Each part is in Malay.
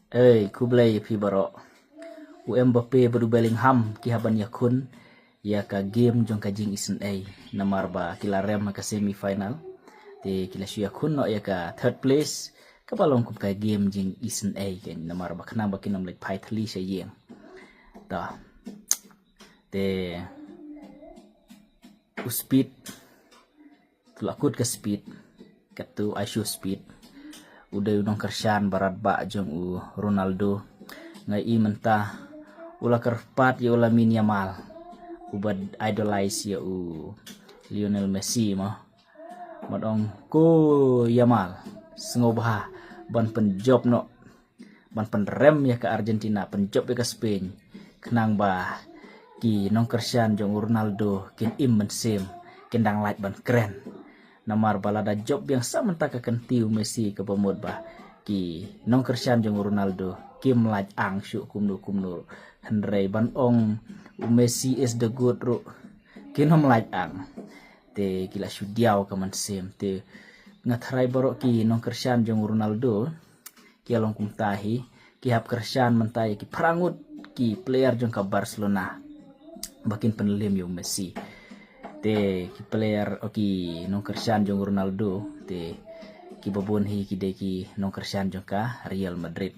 Kublai pi baro. Mbappe baru Bellingham ki haban yakun ya ka game jong ka jing isen namar ba kila rem ka semi final. Te kila shu yakun no ya ka third place ka balong kum ka game jing isen ken namar ba kana ba kinam like pai thli she yeng. Ta. Te speed tulakut ke speed katu Aishu speed udah unong kersan barat ba jong Ronaldo ngai i mentah ula kerpat ya ula min Yamal ubad idolize ya Lionel Messi mah madong ko Yamal sengobah ban penjob no ban penrem ya ke Argentina penjob ya ke Spain kenang bah ki nong kersan jong Ronaldo kin im mensem kendang light ban keren namar balada job yang sama tak akan tiu Messi ke pemod bah ki nong kersan jong Ronaldo kim light ang syuk kumnu Henry ban ong Messi is the good ru kinom light ang te kila syudiau kaman sem te ngatrai borok ki nong kersan jong Ronaldo ki along kum tahi ki hap kersan mentai ki perangut ki player jong ka Barcelona bakin penelim yo Messi te ki player oki nong kersan jong Ronaldo te ki babon hi ki de ki nong kersan jong ka Real Madrid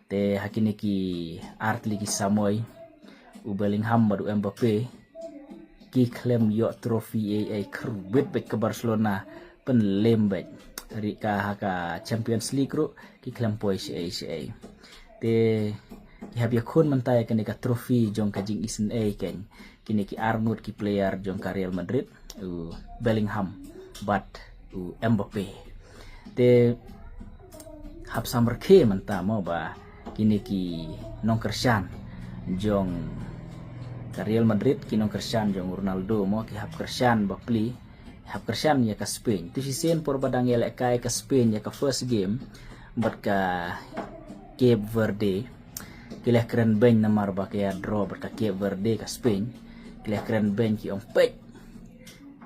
te hakini ki artli ki Samoy Bellingham badu Mbappe ki klaim yo trofi kerbet bet ke Barcelona penelim bet dari ka haka Champions League ru ki klaim poi si te ki habia kun mentai kan ka trofi jong ka jing isen ken kini ki arngut ki player jong ka Real Madrid Bellingham but Mbappe te hap samar ke menta mo ba kini ki nong kersan jong ka Real Madrid ki nong kersan jong Ronaldo mo ki hap kersan bapli hap kersan ya ka Spain tu si sen por badang ya kai ka Spain ya ka first game bat ka Cape Verde kilah keren ben namar ba kaya draw bat ka Cape Verde ka Spain kilah keren ben ki ong pek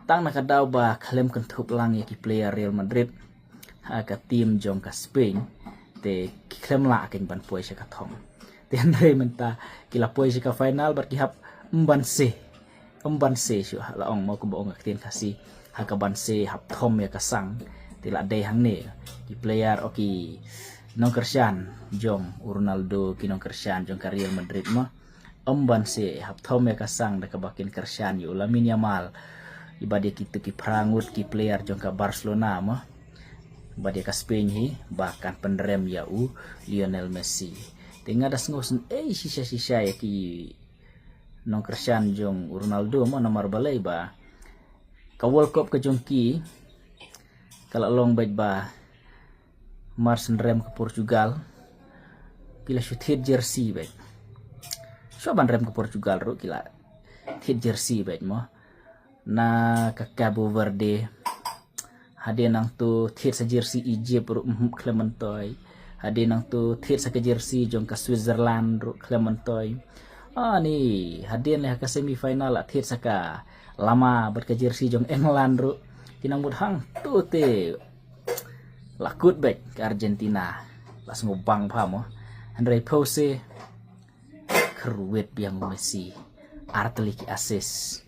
tang nakadaw ba kalem kentup lang ya ki player Real Madrid ha ka team jong ka Spain te klem la akin ban poy siya ka thong te andre menta kila poy siya ka final bar ki hap mbanse siya laong mo kumbaong aktin kasi ha ka banse hap thom ya ka sang te la day hang ne ki player o ki nong kersan jong Ronaldo ki nong kersan jong ka Real Madrid mo mbanse hap thom ya ka sang da ka bakin kersan yo Lamine Yamal ibade kitu ki prangut ki player jong ka Barcelona mo badia ka Spain hi bahkan penrem ya Lionel Messi tinggal das ngosen sisa ya ki nong kersan jong Ronaldo mo nomor balai ba ka World Cup ke jong ki kalau long baik ba Marsen rem ke Portugal kila shoot hit jersey baik so ban rem ke Portugal ro kila hit jersey baik mo na ke Cabo Verde hade nang tu thiet sa jersey Egypt ru Clementoy hade nang tu thiet sa ke jersey jong ka Switzerland ru Clementoy ni hade le ka semi final thiet sa ka lama ber ka jersey jong England ru kinang mud hang tu te lakut baik ke Argentina las ngobang pa mo Andre Pose keruet biang Messi artli ki assist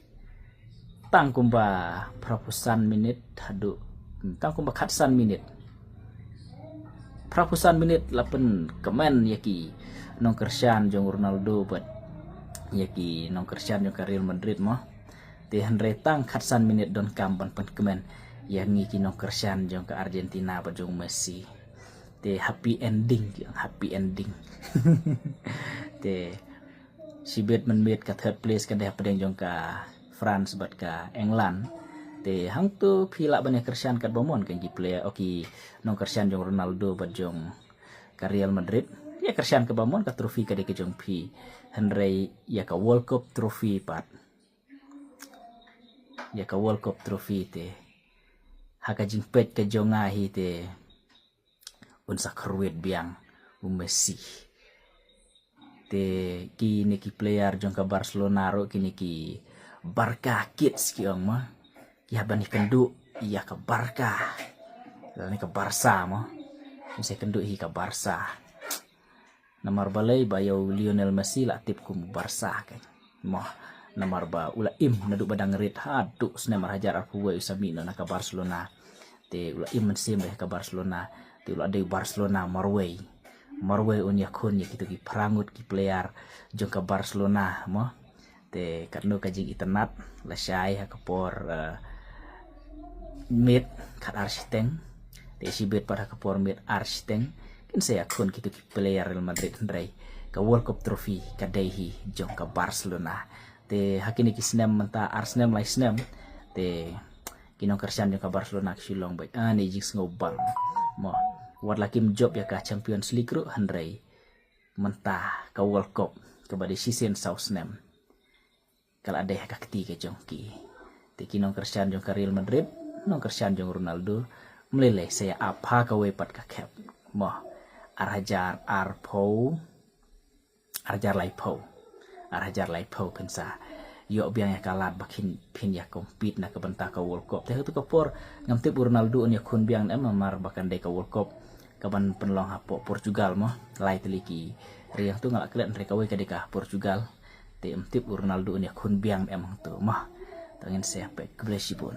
tang kumba prapusan minit hadu tang kumba khatsan minit prapusan minit lapen kemen yaki nong kersan jong Ronaldo but yaki nong kersan jong ka Real Madrid mo te Andre tang khatsan minit don kampan pen kemen yang ngiki nong kersan jong ka Argentina ba jong Messi te happy ending te si bet menbet ka third place kan dah pedeng jong ka France bat ka England te hang tu pila banyak kersan kat bomon kan ki player oki nong kersan jong Ronaldo bat jong ka Real Madrid ya kersan ke bomon ka trofi ka de ke jong pi Henry ya ka World Cup trofi pat ya ka World Cup trofi te haka jing pet ke jong ahi te unsa keruit biang Messi te kini ki player jong ka Barcelona ro kini ki Barca kids ki ong mo ki habani kendu iya ke Barca ni ke Barca mo bisa kendu hi ke Barca Namar balay bayaw Lionel Messi la tip kum Barca kan. Moh namar ba ula im nadu badang red hadu snemar hajar arpuwe usamino na ka Barcelona. Te ula im mensembe ka Barcelona. Te ula de Barcelona Marway. Marway unya kunya gitu ki perangut ki player jong ka Barcelona moh. Te karno kajing internet la syai ha kapor mid kat architeng. Te si bet pada kapor mid architeng. Kin saya kun gitu ki player Real Madrid ndrai ka World Cup trophy ka dehi jong ka Barcelona. Te hakini ki snem menta Arsenal lai snem te kinong kersan jong ka Barcelona silong bai ani jing ngobang mo war lakim job ya ka Champions League ru handrai menta ka World Cup ka badi season sau snem kala deh ka ketiga jong ki te kinong kersan jong ka Real Madrid nong kersan jong Ronaldo melele saya apa ka wepat ka cap mo arhajar arpo arjar lai po kensa yo biang ya kalat bakin pin ya compete na kabenta ka World Cup teh tu kapor ngam tip Ronaldo nya kun biang em mar bakan de ka World Cup kaban penlong hapo Portugal mo lai teliki riang tu ngalak kelen reka we ka de ka Portugal te tip Ronaldo nya kun biang em tu mah tangin saya pe keblesibun